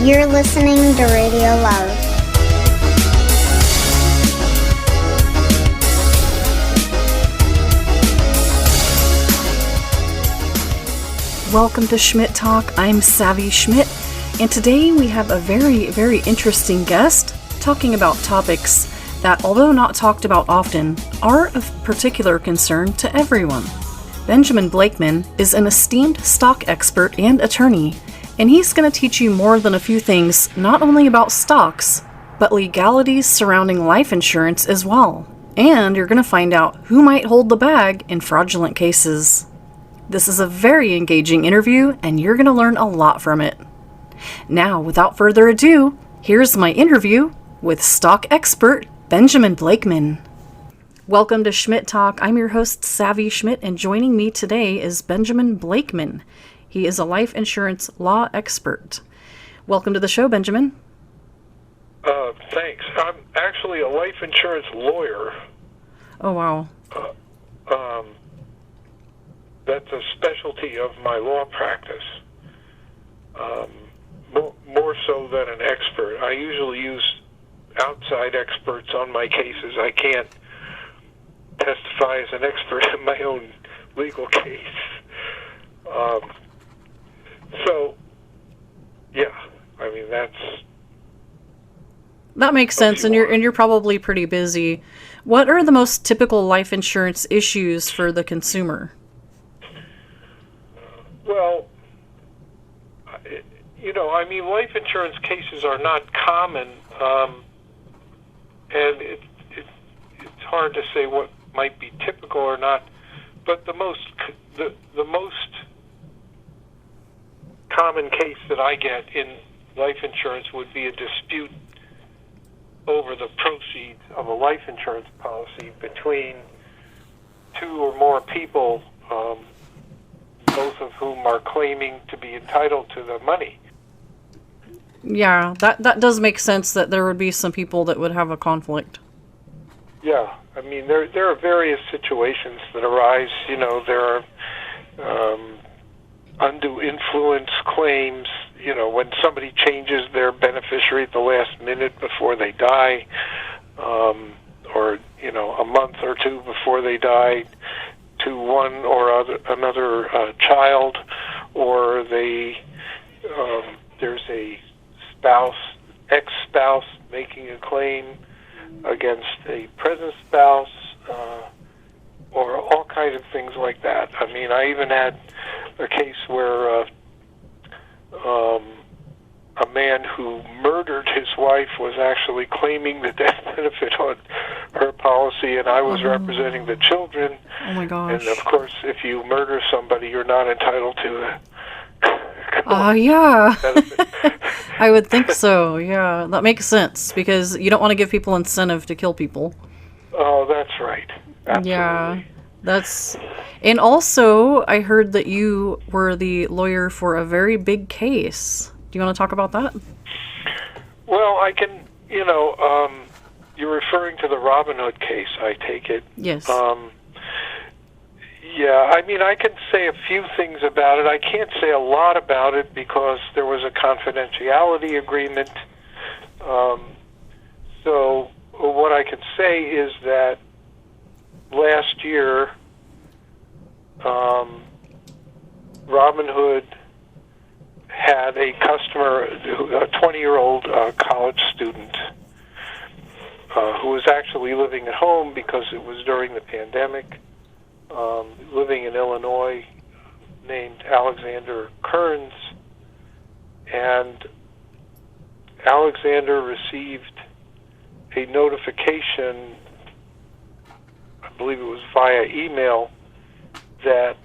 You're listening to Radio Love. Welcome to Schmidt Talk. I'm Savvy Schmidt, and today we have a very, very interesting guest talking about topics that, although not talked about often, are of particular concern to everyone. Benjamin Blakeman is an esteemed stock expert and attorney, and he's going to teach you more than a few things, not only about stocks, but legalities surrounding life insurance as well. And you're going to find out who might hold the bag in fraudulent cases. This is a very engaging interview, and you're going to learn a lot from it. Now, without further ado, here's my interview with stock expert Benjamin Blakeman. Welcome to Schmidt Talk. I'm your host, Savvy Schmidt, and joining me today is Benjamin Blakeman. He is a life insurance law expert. Welcome to the show, Benjamin. Thanks. I'm actually a life insurance lawyer. Oh, wow. That's a specialty of my law practice, more so than an expert. I usually use outside experts on my cases. I can't testify as an expert in my own legal case. That makes sense, and you're probably pretty busy. What are the most typical life insurance issues for the consumer? Well, life insurance cases are not common, and it's hard to say what might be typical or not. But the most common case that I get in life insurance would be a dispute over the proceeds of a life insurance policy between two or more people, both of whom are claiming to be entitled to the money. Yeah, that does make sense that there would be some people that would have a conflict. Yeah, there are various situations that arise. There are undue influence claims, when somebody changes their beneficiary at the last minute before they die, or, a month or two before they die, to one or another child, or there's a ex-spouse making a claim against a present spouse, or all kinds of things like that. I even had a case where a man who murdered his wife was actually claiming the death benefit on her policy, and I was representing the children. Oh my gosh. And of course, if you murder somebody, you're not entitled to yeah. I would think so, yeah. That makes sense, because you don't want to give people incentive to kill people. Oh, that's right. Absolutely. Yeah. And also, I heard that you were the lawyer for a very big case. Do you want to talk about that? Well, I can, you're referring to the Robin Hood case, I take it. Yes. Yeah, I can say a few things about it. I can't say a lot about it because there was a confidentiality agreement. So what I can say is that last year, Robin Hood had a customer, a 20-year-old college student, who was actually living at home because it was during the pandemic, living in Illinois, named Alexander Kearns. And Alexander received a notification, I believe it was via email, that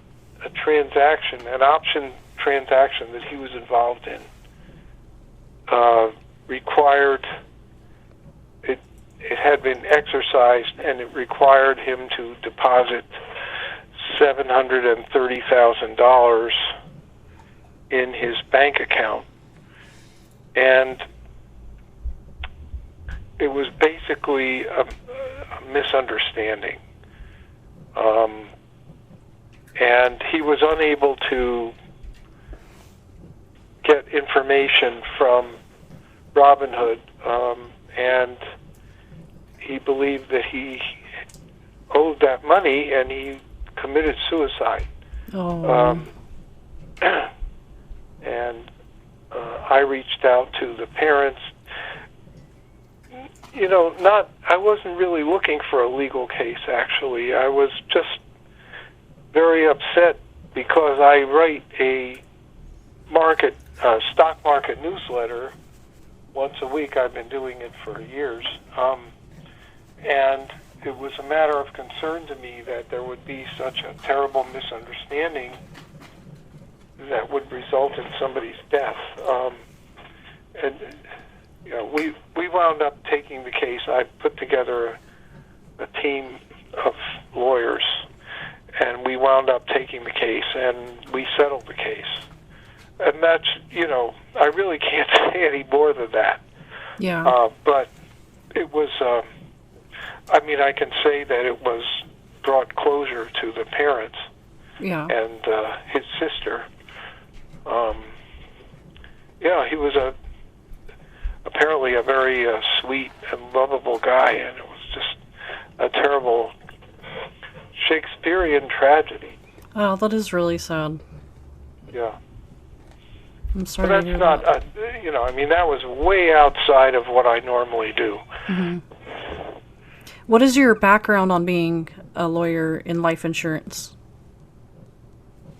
a transaction, an option transaction that he was involved in, required, it had been exercised, and it required him to deposit $730,000 in his bank account. And it was basically a misunderstanding. And he was unable to get information from Robin Hood, and he believed that he owed that money, and he committed suicide. Oh. And I reached out to the parents. I wasn't really looking for a legal case, actually. I was just very upset because I write a stock market newsletter once a week. I've been doing it for years. And it was a matter of concern to me that there would be such a terrible misunderstanding that would result in somebody's death. And we wound up taking the case. I put together a team of lawyers, and we wound up taking the case, and we settled the case. And that's, I really can't say any more than that. Yeah. But it was, I can say that it was brought closure to the parents and his sister. He was apparently a very sweet and lovable guy, and it was just a terrible Shakespearean tragedy. Oh, that is really sad. Yeah. I'm sorry. But that's not, that was way outside of what I normally do. Mm-hmm. What is your background on being a lawyer in life insurance?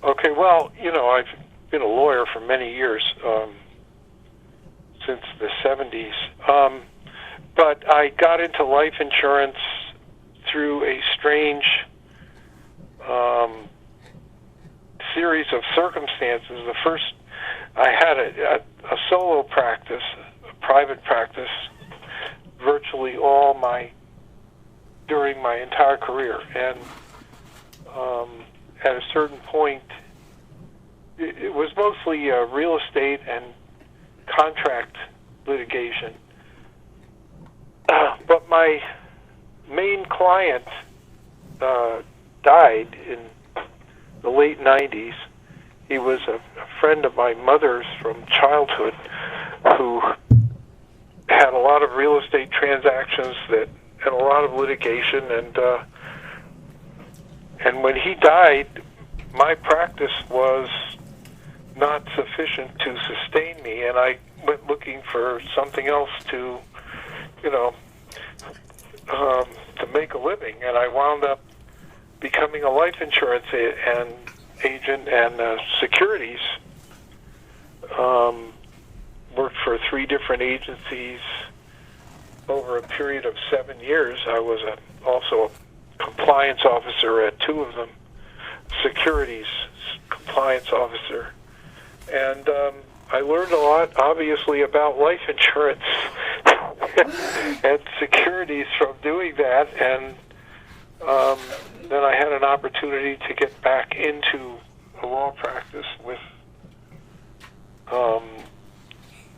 Okay, well, I've been a lawyer for many years, since the 70s. But I got into life insurance through a strange series of circumstances. The first, I had a solo practice, a private practice, virtually during my entire career. And at a certain point, it was mostly real estate and contract litigation. But my main client died in the late 90s. He was a friend of my mother's from childhood who had a lot of real estate transactions and a lot of litigation, and when he died, my practice was not sufficient to sustain me, and I went looking for something else to make a living, and I wound up becoming a life insurance agent and securities. Worked for 3 different agencies over a period of 7 years. I was also a compliance officer at 2 of them, securities compliance officer. And I learned a lot, obviously, about life insurance and securities from doing that. And then I had an opportunity to get back into a law practice with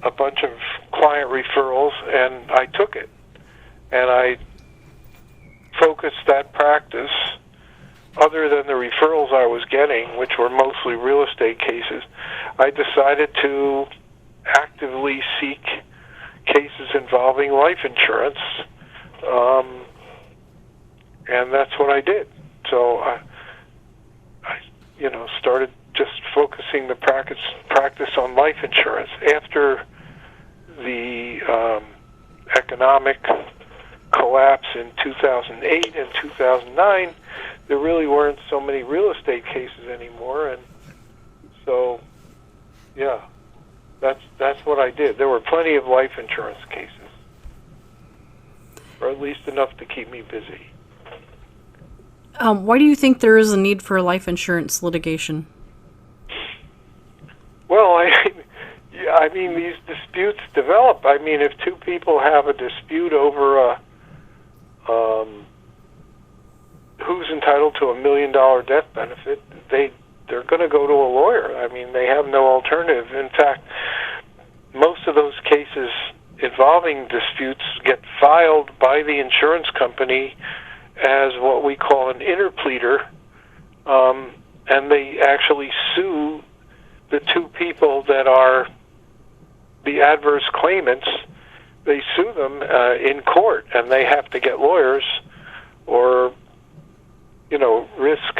a bunch of client referrals, and I took it. And I focused that practice, other than the referrals I was getting, which were mostly real estate cases. I decided to actively seek cases involving life insurance, and that's what I did. So I started just focusing the practice on life insurance. After the economic collapse in 2008 and 2009, there really weren't so many real estate cases anymore, and so, that's what I did. There were plenty of life insurance cases, or at least enough to keep me busy. Why do you think there is a need for life insurance litigation? Well, I mean, these disputes develop. I mean, if 2 people have a dispute over who's entitled to $1 million death benefit, they're going to go to a lawyer. I mean, they have no alternative. In fact, most of those cases involving disputes get filed by the insurance company as what we call an interpleader, and they actually sue the 2 people that are the adverse claimants, they sue them in court, and they have to get lawyers or, risk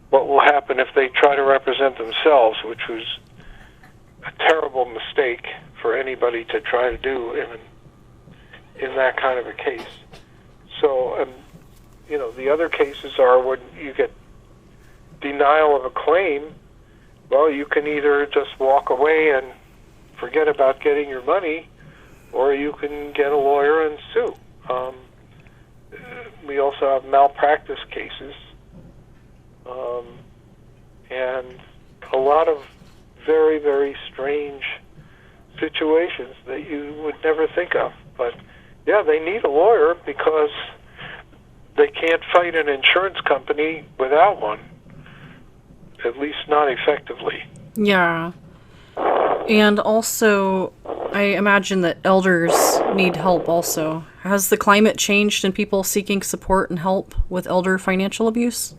what will happen if they try to represent themselves, which was a terrible mistake for anybody to try to do in that kind of a case. So, the other cases are when you get denial of a claim. Well, you can either just walk away and forget about getting your money, or you can get a lawyer and sue. We also have malpractice cases, and a lot of very, very strange situations that you would never think of. But, yeah, they need a lawyer because they can't fight an insurance company without one, at least not effectively. Yeah. And also, I imagine that elders need help also. Has the climate changed in people seeking support and help with elder financial abuse?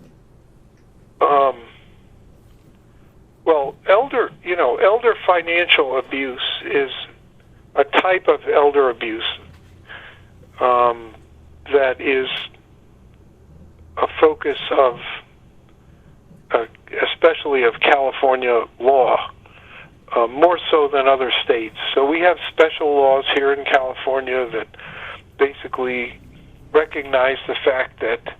Well, elder financial abuse is a type of elder abuse that is a focus of, especially of California law, more so than other states. So we have special laws here in California that basically recognize the fact that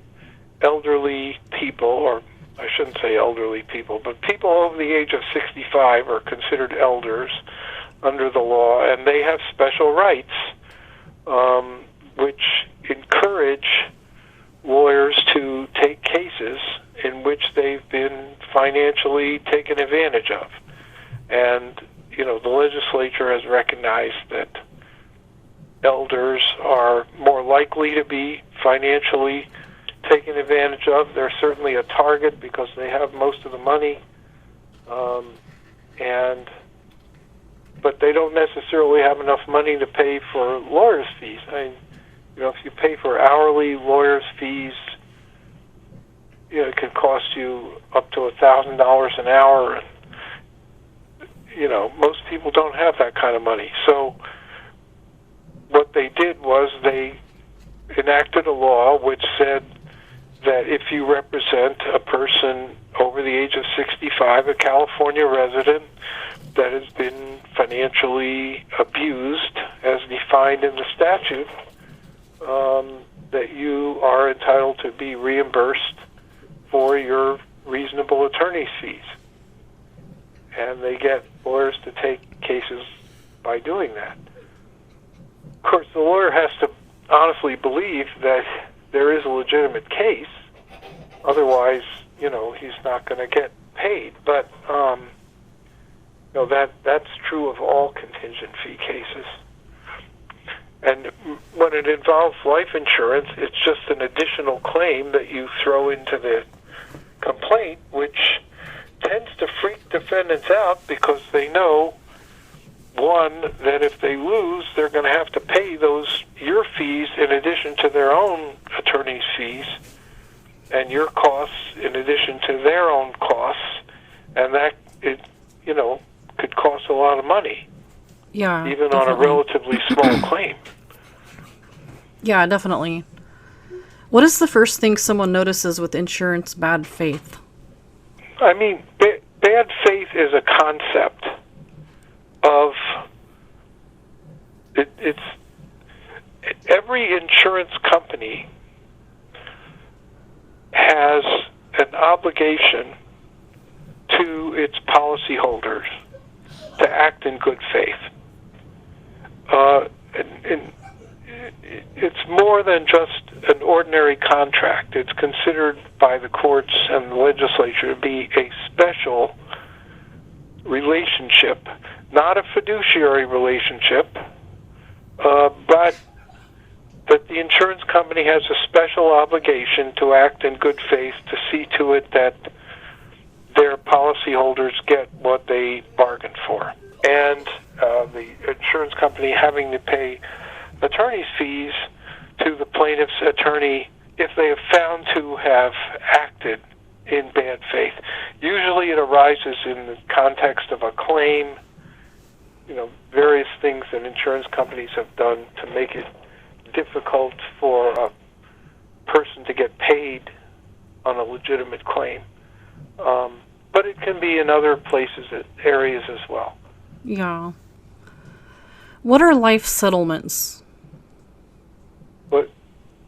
elderly people, or I shouldn't say elderly people, but people over the age of 65 are considered elders under the law, and they have special rights, which encourage lawyers to take cases in which they've been financially taken advantage of. And, the legislature has recognized that elders are more likely to be financially taken advantage of. They're certainly a target because they have most of the money, but they don't necessarily have enough money to pay for lawyers' fees. If you pay for hourly lawyers' fees, it could cost you up to $1,000 an hour, and most people don't have that kind of money. So what they did was they enacted a law which said that if you represent a person over the age of 65, a California resident that has been financially abused as defined in the statute, that you are entitled to be reimbursed for your reasonable attorney's fees. And they get lawyers to take cases by doing that. Of course, the lawyer has to honestly believe that there is a legitimate case. Otherwise, he's not going to get paid. But that's true of all contingent fee cases. And when it involves life insurance, it's just an additional claim that you throw into the complaint, which tends to freak defendants out because they know, one, that if they lose, they're going to have to pay your fees in addition to their own attorney's fees, and your costs in addition to their own costs, and that could cost a lot of money. Yeah, even definitely. On a relatively small claim. Yeah, definitely. What is the first thing someone notices with insurance bad faith? Bad faith is a concept of it's every insurance company has an obligation to its policyholders to act in good faith. And it's more than just an ordinary contract. It's considered by the courts and the legislature to be a special relationship, not a fiduciary relationship, but that the insurance company has a special obligation to act in good faith to see to it that their policyholders get what they bargained for. And the insurance company having to pay attorney's fees to the plaintiff's attorney if they have found to have acted in bad faith. Usually it arises in the context of a claim various things that insurance companies have done to make it difficult for a person to get paid on a legitimate claim. But it can be in other places, areas as well. Yeah. What are life settlements?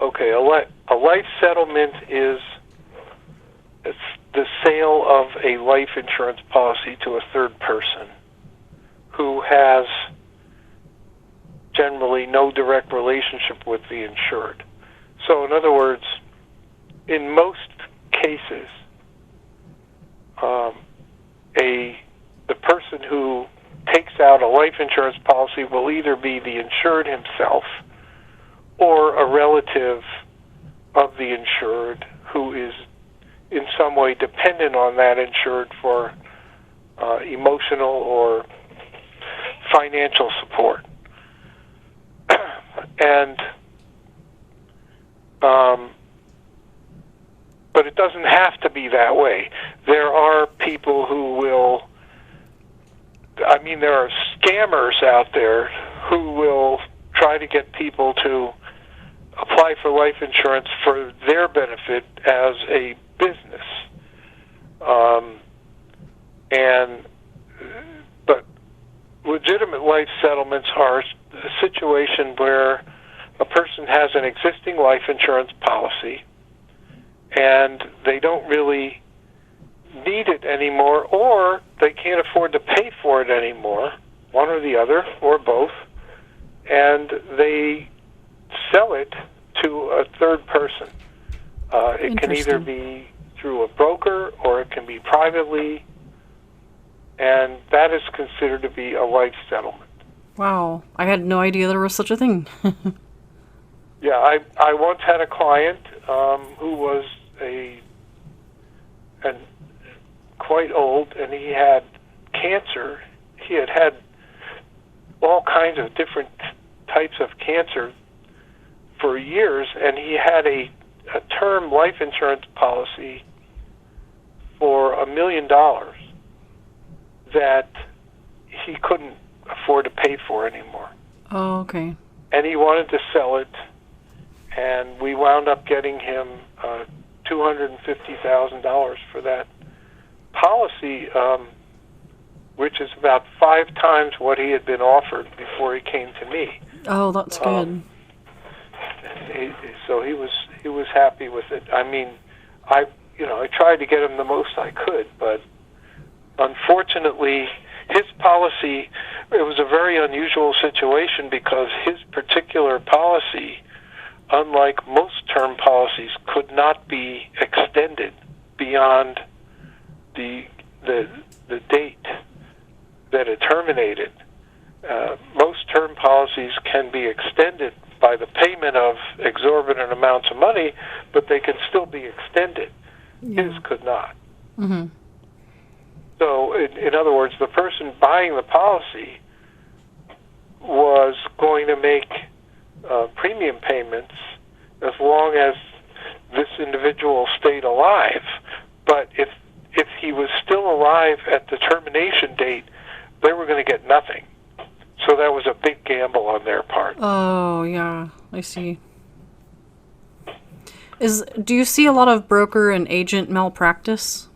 Okay, a life settlement is the sale of a life insurance policy to a third person who has generally no direct relationship with the insured. So, in other words, in most cases, the person who takes out a life insurance policy will either be the insured himself or a relative of the insured who is in some way dependent on that insured for emotional or financial support. But it doesn't have to be that way. There are people who will, there are scammers out there who will try to get people to apply for life insurance for their benefit as a business. But legitimate life settlements are a situation where a person has an existing life insurance policy and they don't really need it anymore, or they can't afford to pay for it anymore, one or the other, or both, and they sell it to a third person. It can either be through a broker or it can be privately, and that is considered to be a life settlement. Wow, I had no idea there was such a thing. Yeah, I once had a client who was quite old, and he had cancer. He had all kinds of different types of cancer for years, and he had a term life insurance policy for $1 million that he couldn't afford to pay for anymore. Oh, okay. And he wanted to sell it, and we wound up getting him $250,000 for that policy, which is about 5 times what he had been offered before he came to me. Oh, that's good. So he was happy with it. I tried to get him the most I could, but unfortunately, his policy, it was a very unusual situation because his particular policy, unlike most term policies, could not be extended beyond the date that it terminated. Most term policies can be extended by the payment of exorbitant amounts of money, but they can still be extended. Yeah. His could not. Mm-hmm. So, in other words, the person buying the policy was going to make premium payments as long as this individual stayed alive. But if he was still alive at the termination date, they were going to get nothing. So that was a big gamble on their part. Oh, yeah, I see. Do you see a lot of broker and agent malpractice?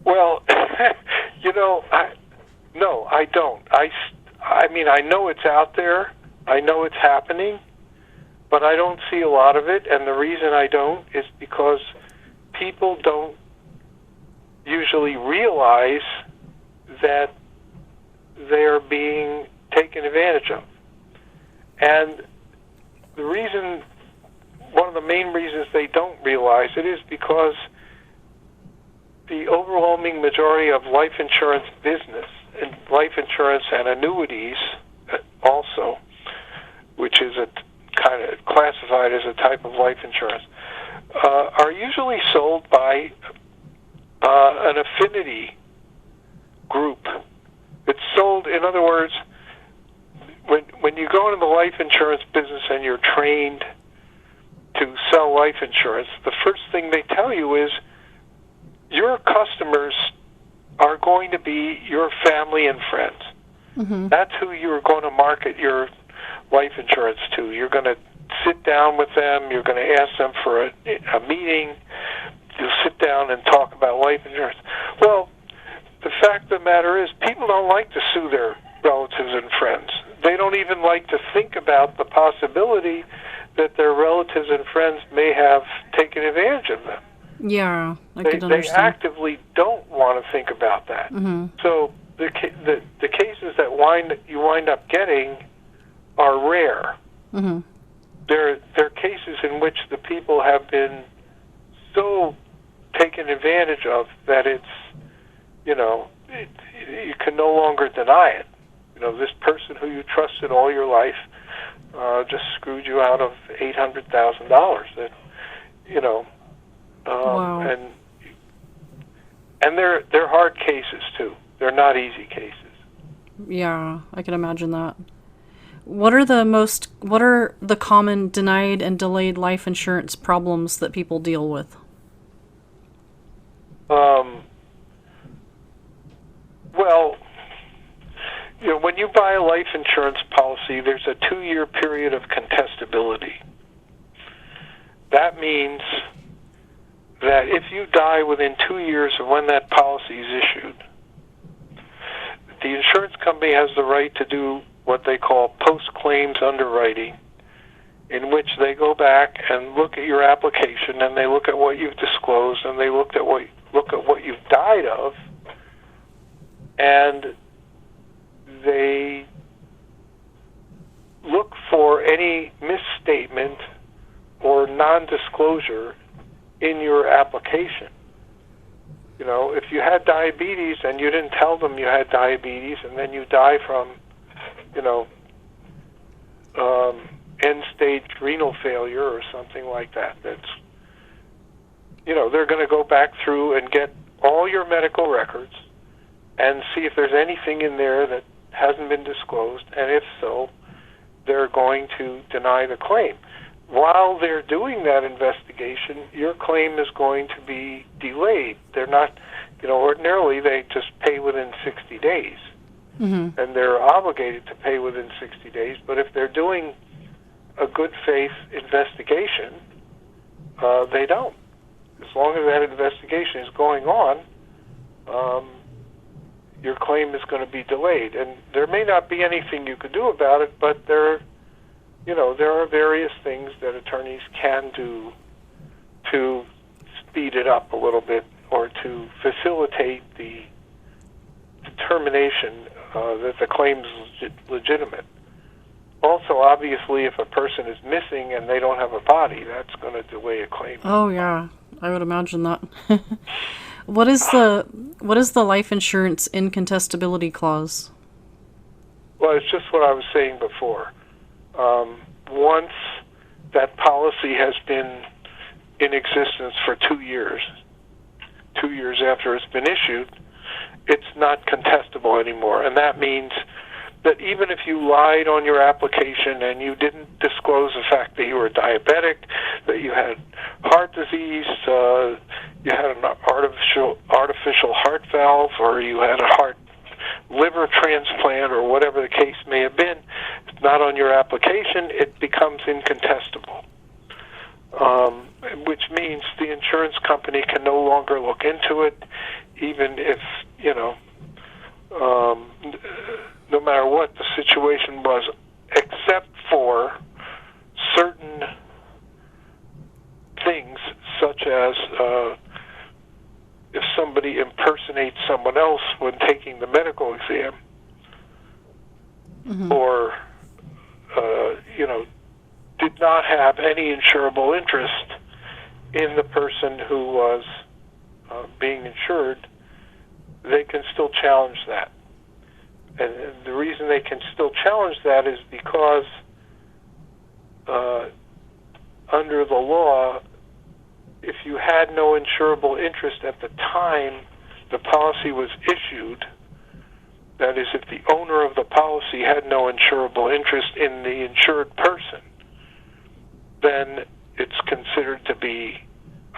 Well, no, I don't. I know it's out there. I know it's happening, but I don't see a lot of it. And the reason I don't is because people don't usually realize that they're being taken advantage of. And one of the main reasons they don't realize it is because the overwhelming majority of life insurance business, and life insurance and annuities also, which is a kind of classified as a type of life insurance, are usually sold by an affinity group. It's sold, in other words, when you go into the life insurance business and you're trained to sell life insurance, the first thing they tell you is your customers are going to be your family and friends. That's who you're going to market your life insurance to. You're going to sit down with them. You're going to ask them for a meeting. You'll sit down and talk about life insurance. Well, the fact of the matter is people don't like to sue their relatives and friends. They don't even like to think about the possibility that their relatives and friends may have taken advantage of them. Yeah, I can understand. They actively don't want to think about that. So the cases that you wind up getting are rare. They're cases in which the people have been so taken advantage of that it's, you can no longer deny it. This person who you trusted all your life just screwed you out of $800,000. That, wow. And they're hard cases too. They're not easy cases. Yeah, I can imagine that. What are the common denied and delayed life insurance problems that people deal with? Well, when you buy a life insurance policy, there's a 2-year period of contestability. That means that if you die within 2 years of when that policy is issued, the insurance company has the right to do what they call post-claims underwriting, in which they go back and look at your application and they look at what you've disclosed and they look at what you've died of, and they look for any misstatement or non-disclosure in your application. If you had diabetes and you didn't tell them you had diabetes, and then you die from, end-stage renal failure or something like that, they're going to go back through and get all your medical records and see if there's anything in there that hasn't been disclosed, and if so, they're going to deny the claim. While they're doing that investigation, your claim is going to be delayed. They're not, ordinarily they just pay within 60 days, and they're obligated to pay within 60 days, but if they're doing a good faith investigation, they don't. As long as that investigation is going on, your claim is going to be delayed. And there may not be anything you could do about it, but there are various things that attorneys can do to speed it up a little bit or to facilitate the determination that the claim is legitimate. Also, obviously, if a person is missing and they don't have a body, that's going to delay a claim. Oh, yeah. I would imagine that. What is the life insurance incontestability clause? Well, it's just what I was saying before. Once that policy has been in existence for 2 years, 2 years after it's been issued, it's not contestable anymore. And that means that even if you lied on your application and you didn't disclose the fact that you were diabetic, that you had heart disease, you had an artificial heart valve, or you had a liver transplant, or whatever the case may have been, it's not on your application, it becomes incontestable. Which means the insurance company can no longer look into it, even if, no matter what the situation was, except for certain things, such as if somebody impersonates someone else when taking the medical exam, or, did not have any insurable interest in the person who was being insured, they can still challenge that. And the reason they can still challenge that is because under the law, if you had no insurable interest at the time the policy was issued, that is, if the owner of the policy had no insurable interest in the insured person, then it's considered to be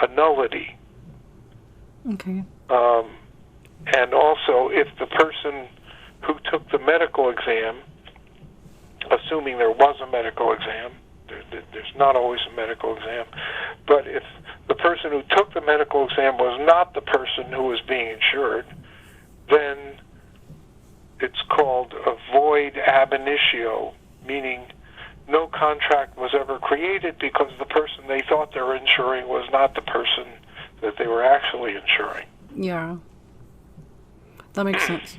a nullity. Okay. And also, if the person who took the medical exam, assuming there was a medical exam. There's not always a medical exam. But if the person who took the medical exam was not the person who was being insured, then it's called a void ab initio, meaning no contract was ever created because the person they thought they were insuring was not the person that they were actually insuring. Yeah. That makes sense.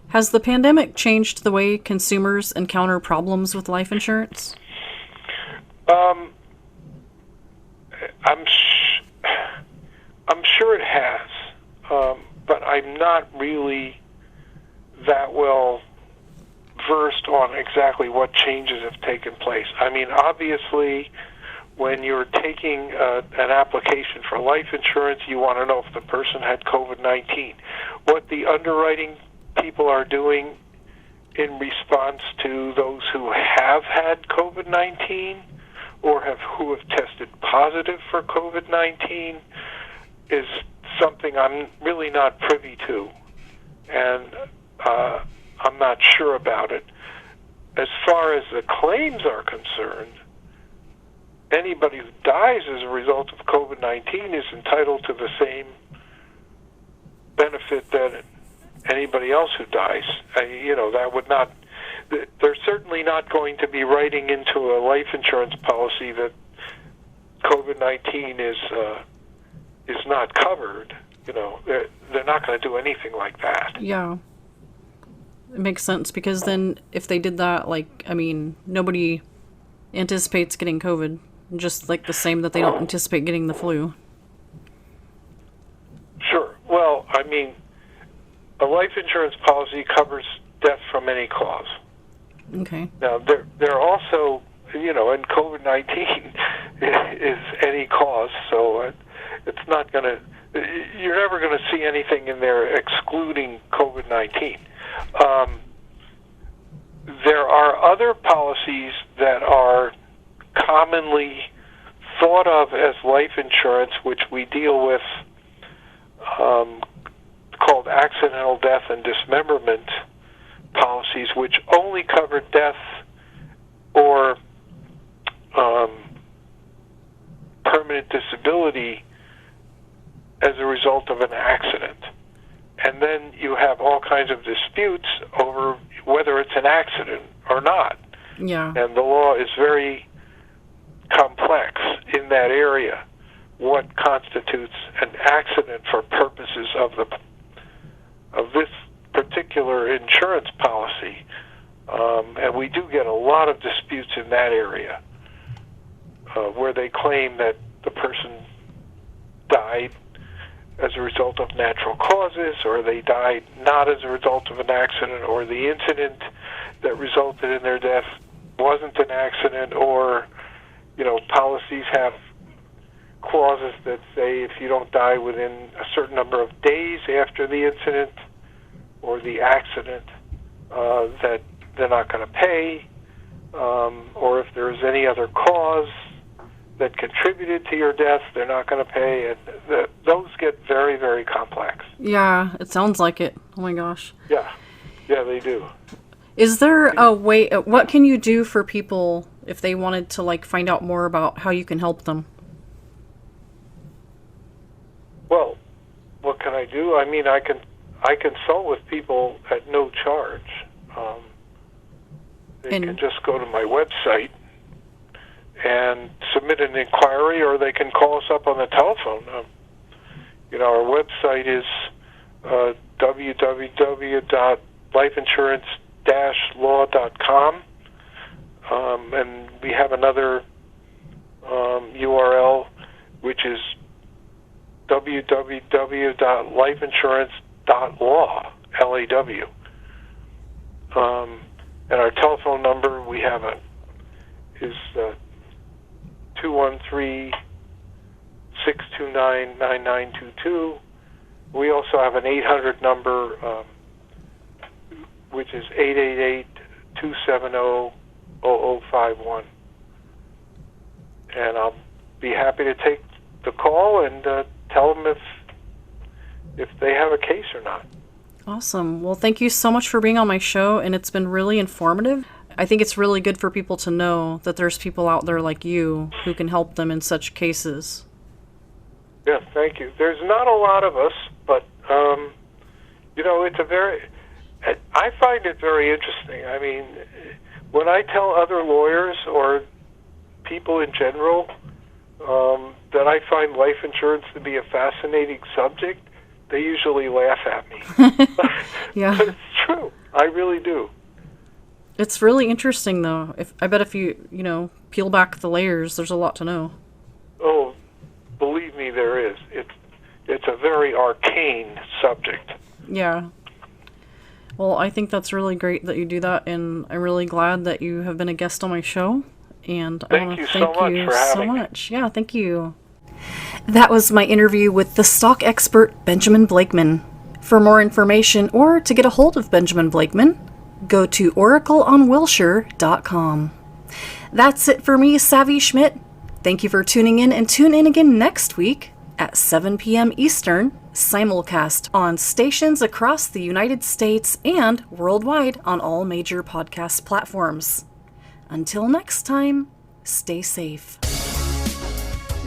Has the pandemic changed the way consumers encounter problems with life insurance? I'm sure it has, but I'm not really that well versed on exactly what changes have taken place. I mean, obviously, when you're taking an application for life insurance, you want to know if the person had COVID-19. What the underwriting people are doing in response to those who have had COVID-19 or who have tested positive for COVID-19 is something I'm really not privy to, and I'm not sure about it. As far as the claims are concerned, anybody who dies as a result of COVID-19 is entitled to the same benefit that anybody else who dies. That would not... They're certainly not going to be writing into a life insurance policy that COVID-19 is not covered. They're not going to do anything like that. Yeah. It makes sense, because then if they did that, nobody anticipates getting COVID. Just like the same that they don't anticipate getting the flu. Sure. Well, a life insurance policy covers death from any cause. Okay. Now, there are also, and COVID-19 is any cause, so it's not going to... You're never going to see anything in there excluding COVID-19. There are other policies that are commonly thought of as life insurance, which we deal with, called accidental death and dismemberment policies, which only cover death or permanent disability as a result of an accident. And then you have all kinds of disputes over whether it's an accident or not. Yeah. And the law is very complex in that area. What constitutes an accident for purposes of this particular insurance policy? And we do get a lot of disputes in that area where they claim that the person died as a result of natural causes, or they died not as a result of an accident, or the incident that resulted in their death wasn't an accident, or, policies have clauses that say if you don't die within a certain number of days after the incident or the accident, that they're not going to pay, or if there's any other cause that contributed to your death, they're not going to pay, and those get very, very complex. Yeah, it sounds like it. Oh my gosh. Yeah, they do. Is there a way, what can you do for people if they wanted to find out more about how you can help them? Well, what can I do? I consult with people at no charge. They can just go to my website and submit an inquiry, or they can call us up on the telephone. Our website is www.lifeinsurance-law.com, and we have another URL, which is www.lifeinsurance.law, LAW. And our telephone number is 213-629-9922. We also have an 800 number, which is 888-270-0051. And I'll be happy to take the call and tell them if they have a case or not. Awesome. Well, thank you so much for being on my show, and it's been really informative. I think it's really good for people to know that there's people out there like you who can help them in such cases. Yeah, thank you. There's not a lot of us, but, I find it very interesting. I mean, when I tell other lawyers or people in general that I find life insurance to be a fascinating subject, they usually laugh at me. Yeah. But it's true. I really do. It's really interesting, though. I bet if you peel back the layers, there's a lot to know. Oh, believe me, there is. It's a very arcane subject. Yeah. Well, I think that's really great that you do that, and I'm really glad that you have been a guest on my show. And I want to thank you so much. Yeah, thank you. That was my interview with the stock expert Benjamin Blakeman. For more information or to get a hold of Benjamin Blakeman, go to oracleonwilshire.com. That's it for me, Savvy Schmidt. Thank you for tuning in, and tune in again next week at 7 p.m. Eastern, simulcast on stations across the United States and worldwide on all major podcast platforms. Until next time, stay safe.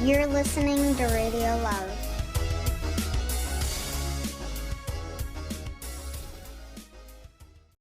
You're listening to Radio Love.